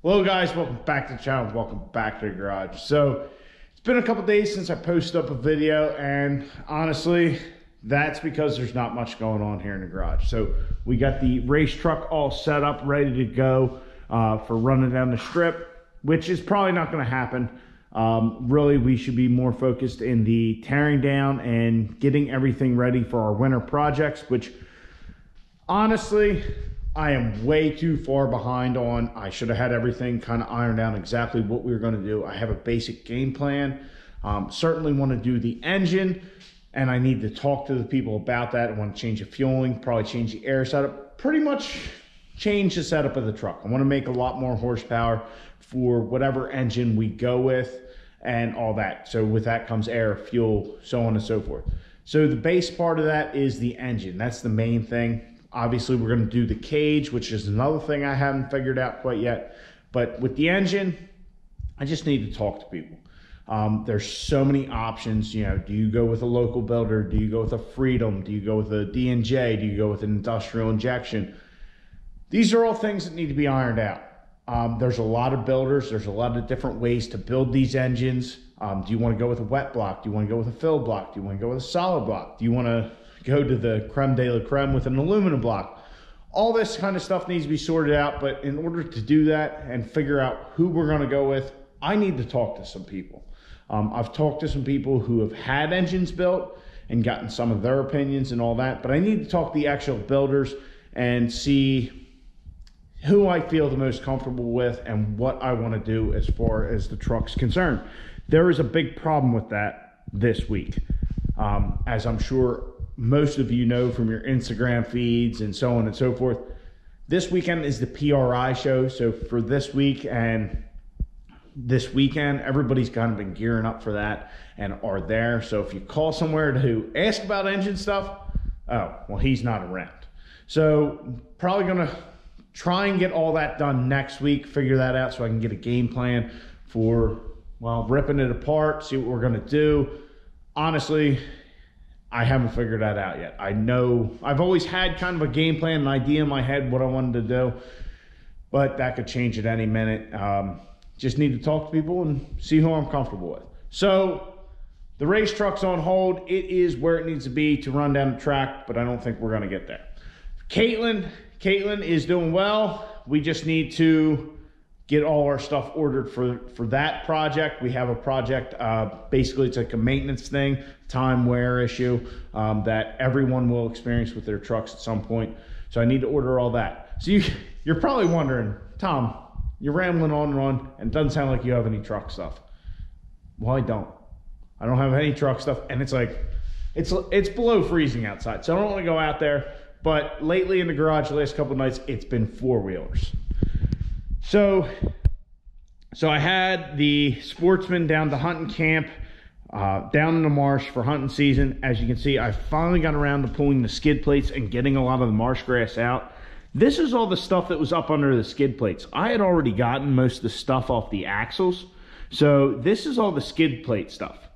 Hello guys, welcome back to the channel, welcome back to the garage. So it's been a couple days since I posted up a video, and honestly that's because there's not much going on here in the garage. So we got the race truck all set up, ready to go for running down the strip, which is probably not going to happen. Really, we should be more focused in the tearing down and getting everything ready for our winter projects, which honestly I am way too far behind on. I should have had everything kind of ironed out exactly what we were going to do. I have a basic game plan. Certainly want to do the engine, and I need to talk to the people about that. I want to change the fueling, probably change the air setup, pretty much change the setup of the truck. I want to make a lot more horsepower for whatever engine we go with and all that. So with that comes air, fuel, so on and so forth. So the base part of that is the engine. That's the main thing. Obviously, we're going to do the cage, which is another thing I haven't figured out quite yet. But with the engine, I just need to talk to people. There's so many options. You know, do you go with a local builder? Do you go with a Freedom? Do you go with a D&J? Do you go with an industrial injection? These are all things that need to be ironed out. There's a lot of builders. There's a lot of different ways to build these engines. Do you want to go with a wet block? Do you want to go with a fill block? Do you want to go with a solid block? Do you want to go to the creme de la creme with an aluminum block? All this kind of stuff needs to be sorted out, but in order to do that and figure out who we're going to go with, I need to talk to some people. I've talked to some people who have had engines built and gotten some of their opinions and all that, but I need to talk to the actual builders and see who I feel the most comfortable with and what I want to do as far as the truck's concerned. There is a big problem with that this week. As I'm sure most of you know from your Instagram feeds and so on and so forth, this weekend is the PRI show. So for this week and this weekend, everybody's kind of been gearing up for that and are there. So if you call somewhere to ask about engine stuff, oh, well, he's not around. So probably gonna try and get all that done next week, figure that out so I can get a game plan for, well, ripping it apart, see what we're gonna do. Honestly, I haven't figured that out yet. I know I've always had kind of a game plan, an idea in my head what I wanted to do, but that could change at any minute. Just need to talk to people and see who I'm comfortable with. So the race truck's on hold. It is where it needs to be to run down the track, but I don't think we're gonna get there. Caitlin is doing well. We just need to get all our stuff ordered for that project. We have a project, basically it's like a maintenance thing, time wear issue that everyone will experience with their trucks at some point. So I need to order all that. So you're probably wondering, Tom, you're rambling on and on, and it doesn't sound like you have any truck stuff. Well, I don't have any truck stuff, and it's like, it's below freezing outside. So I don't want to go out there, but lately in the garage, the last couple of nights, it's been four-wheelers. So I had the Sportsman down to hunting camp, down in the marsh for hunting season. As you can see, I finally got around to pulling the skid plates and getting a lot of the marsh grass out. This is all the stuff that was up under the skid plates. I had already gotten most of the stuff off the axles. So this is all the skid plate stuff.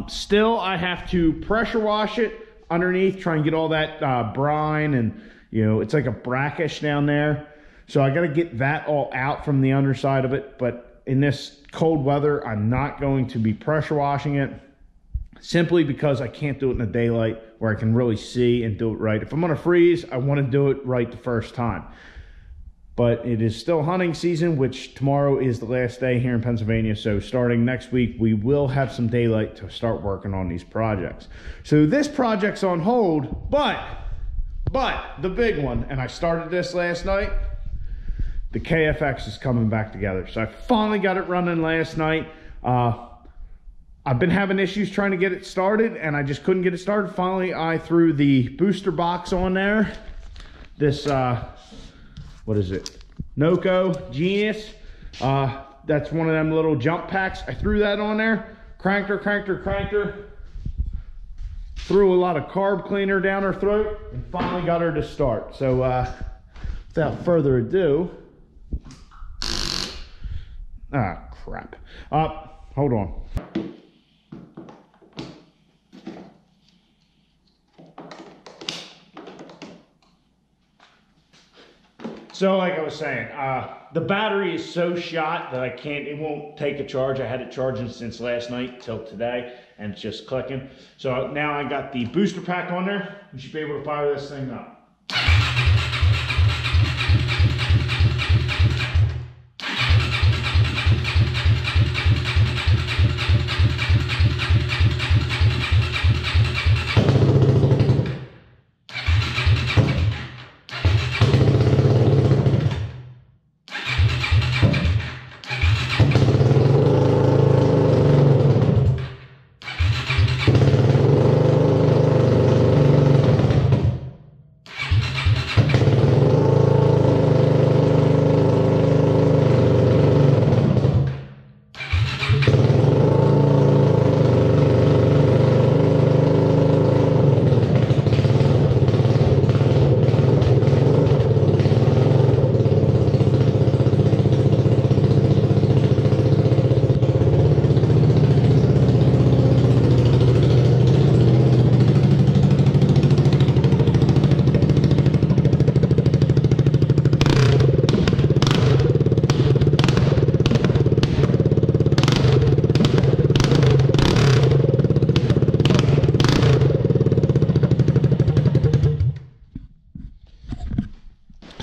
Still, I have to pressure wash it underneath, try and get all that brine, and you know, it's like a brackish down there. So I got to get that all out from the underside of it. But in this cold weather, I'm not going to be pressure washing it, simply because I can't do it in the daylight where I can really see and do it right. If I'm going to freeze, I want to do it right the first time. But it is still hunting season, which tomorrow is the last day here in Pennsylvania. So starting next week, we will have some daylight to start working on these projects. So this project's on hold, but the big one, and I started this last night, the KFX is coming back together. So I finally got it running last night. I've been having issues trying to get it started, and I just couldn't get it started. Finally, I threw the booster box on there. This, what is it? NOCO Genius. That's one of them little jump packs. I threw that on there, cranked her. Threw a lot of carb cleaner down her throat, and finally got her to start. So without further ado, crap. Hold on. So like I was saying, the battery is so shot that it won't take a charge. I had it charging since last night till today, and it's just clicking. So now I got the booster pack on there. We should be able to fire this thing up.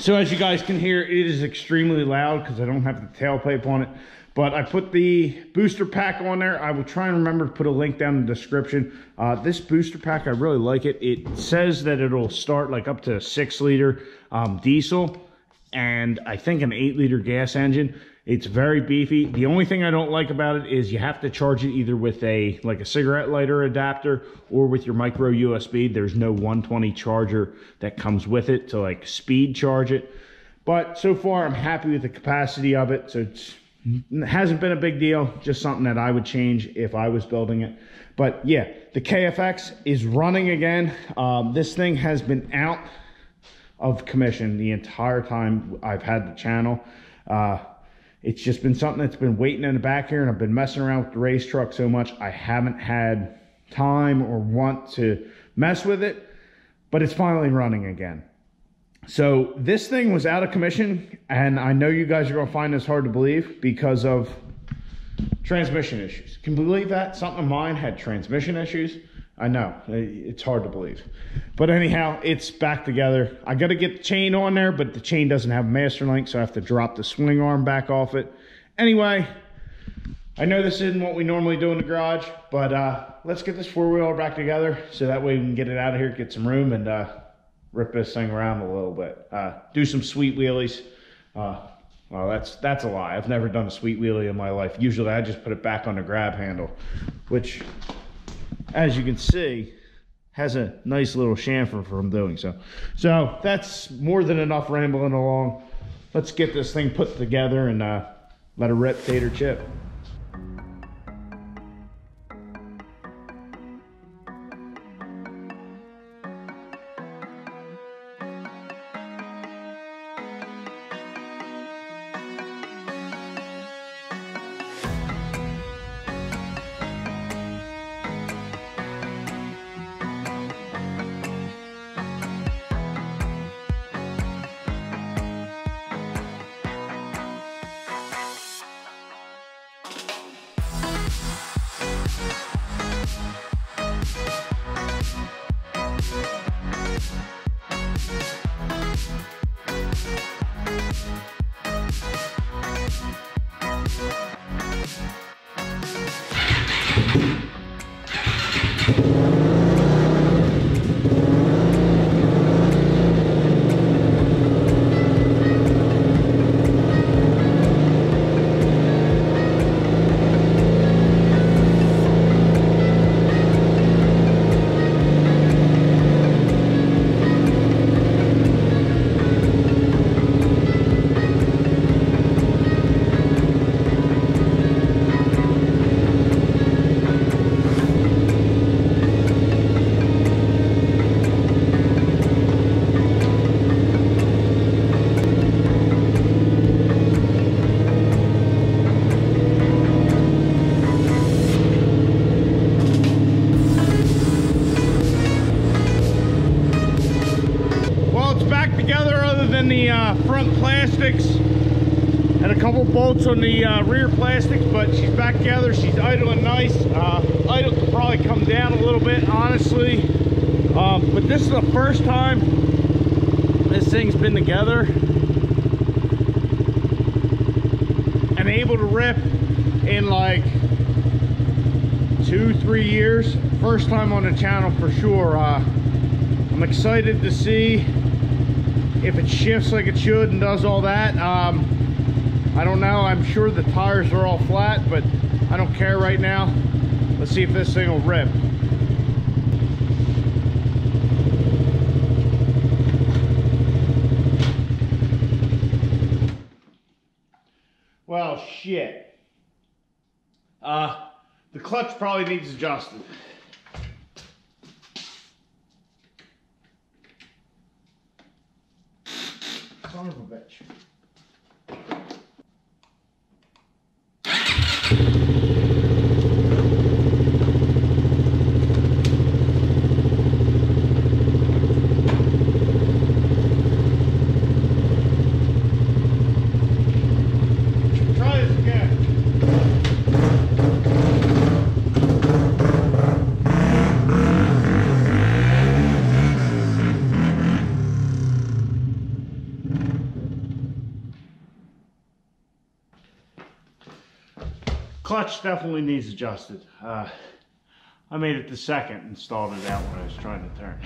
So as you guys can hear, it is extremely loud because I don't have the tailpipe on it. But I put the booster pack on there. I will try and remember to put a link down in the description. This booster pack, I really like it. It says that it'll start like up to a 6-liter diesel and I think an 8-liter gas engine. It's very beefy. The only thing I don't like about it is you have to charge it either with a cigarette lighter adapter or with your micro USB. There's no 120 charger that comes with it to like speed charge it. But so far I'm happy with the capacity of it. So it hasn't been a big deal, just something that I would change if I was building it. But yeah, the KFX is running again. This thing has been out of commission the entire time I've had the channel. It's just been something that's been waiting in the back here, and I've been messing around with the race truck so much I haven't had time or want to mess with it, but it's finally running again. So this thing was out of commission, and I know you guys are going to find this hard to believe because of transmission issues. Can you believe that? Something of mine had transmission issues. I know, it's hard to believe. But anyhow, it's back together. I got to get the chain on there, but the chain doesn't have a master link, so I have to drop the swing arm back off it. Anyway, I know this isn't what we normally do in the garage, but let's get this four-wheeler back together so that way we can get it out of here, get some room, and rip this thing around a little bit. Do some sweet wheelies. Well, that's a lie. I've never done a sweet wheelie in my life. Usually I just put it back on the grab handle, which, as you can see, has a nice little chamfer from doing so. So that's more than enough rambling along. Let's get this thing put together and let it rip, tater chip. the front plastics and a couple bolts on the rear plastics, but she's back together. She's idling nice. Idle could probably come down a little bit, honestly. But this is the first time this thing's been together and able to rip in like 2-3 years. First time on the channel for sure. I'm excited to see if it shifts like it should and does all that. I don't know. I'm sure the tires are all flat, but I don't care right now. Let's see if this thing will rip. Well, shit. The clutch probably needs adjusted. Son of a bitch. Try this again. Clutch definitely needs adjusted. I made it the second and stalled it out when I was trying to turn.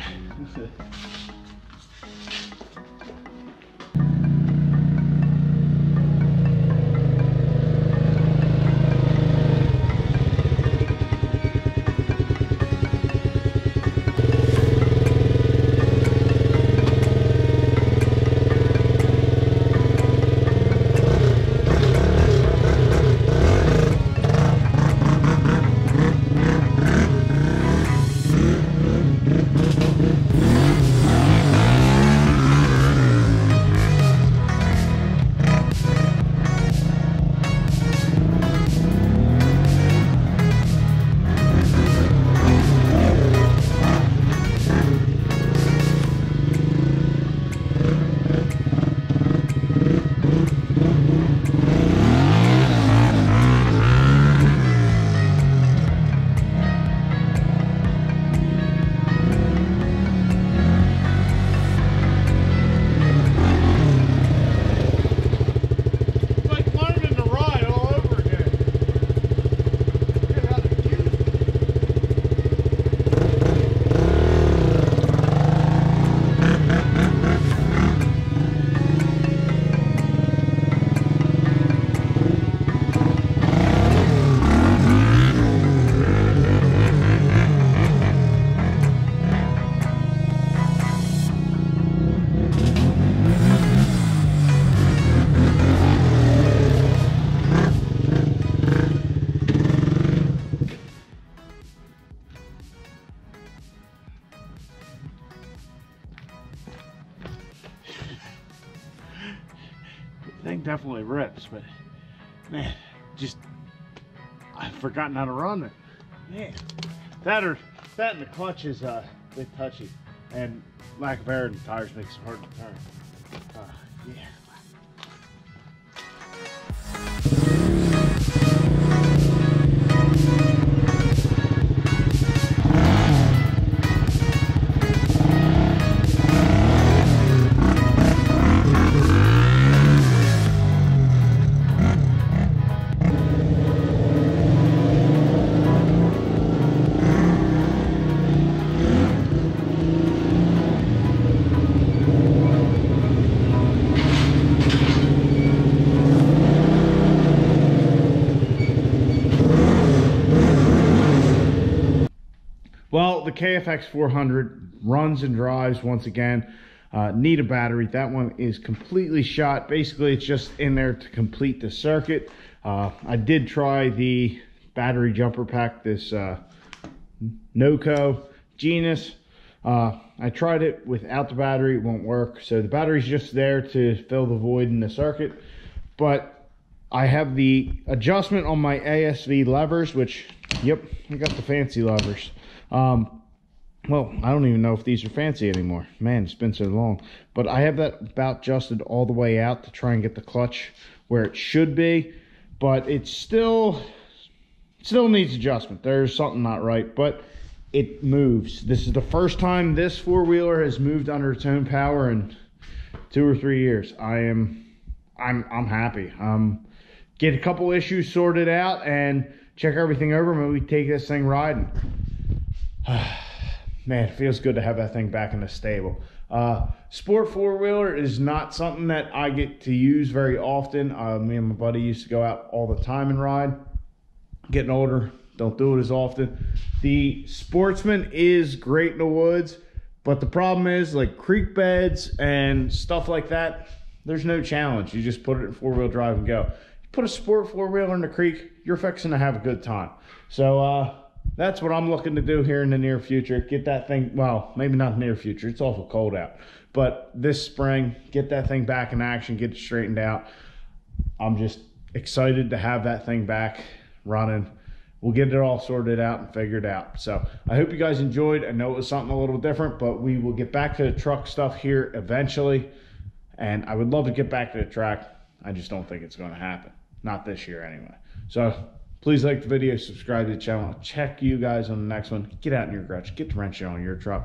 Thing definitely rips, but man, just I've forgotten how to run it. Man, that and the clutch is a bit touchy, and lack of air in the tires makes it hard to turn. Yeah. Well, the KFX 400 runs and drives once again. Need a battery. That one is completely shot. Basically, it's just in there to complete the circuit. I did try the battery jumper pack, this NOCO Genus. I tried it without the battery. It won't work. So the battery's just there to fill the void in the circuit. But I have the adjustment on my ASV levers, which, yep, I got the fancy levers. well, I don't even know if these are fancy anymore. Man, it's been so long. But I have that about adjusted all the way out to try and get the clutch where it should be. But it still needs adjustment. There's something not right, but it moves. This is the first time this four-wheeler has moved under its own power in 2 or 3 years. I'm happy. Get a couple issues sorted out and check everything over. Maybe take this thing riding. Man, it feels good to have that thing back in the stable. Sport four-wheeler is not something that I get to use very often. Me and my buddy used to go out all the time and ride. Getting older, don't do it as often. The Sportsman is great in the woods, but the problem is, like creek beds and stuff like that, there's no challenge. You just put it in four-wheel drive and go. You put a sport four-wheeler in the creek, you're fixing to have a good time. So, that's what I'm looking to do here in the near future. Get that thing, well, maybe not near future. It's awful cold out. But this spring, get that thing back in action, get it straightened out. I'm just excited to have that thing back running. We'll get it all sorted out and figured out. So I hope you guys enjoyed. I know it was something a little different, but we will get back to the truck stuff here eventually. And I would love to get back to the track. I just don't think it's going to happen. Not this year anyway. So please like the video, subscribe to the channel. I'll check you guys on the next one. Get out in your garage, get the wrench on your truck.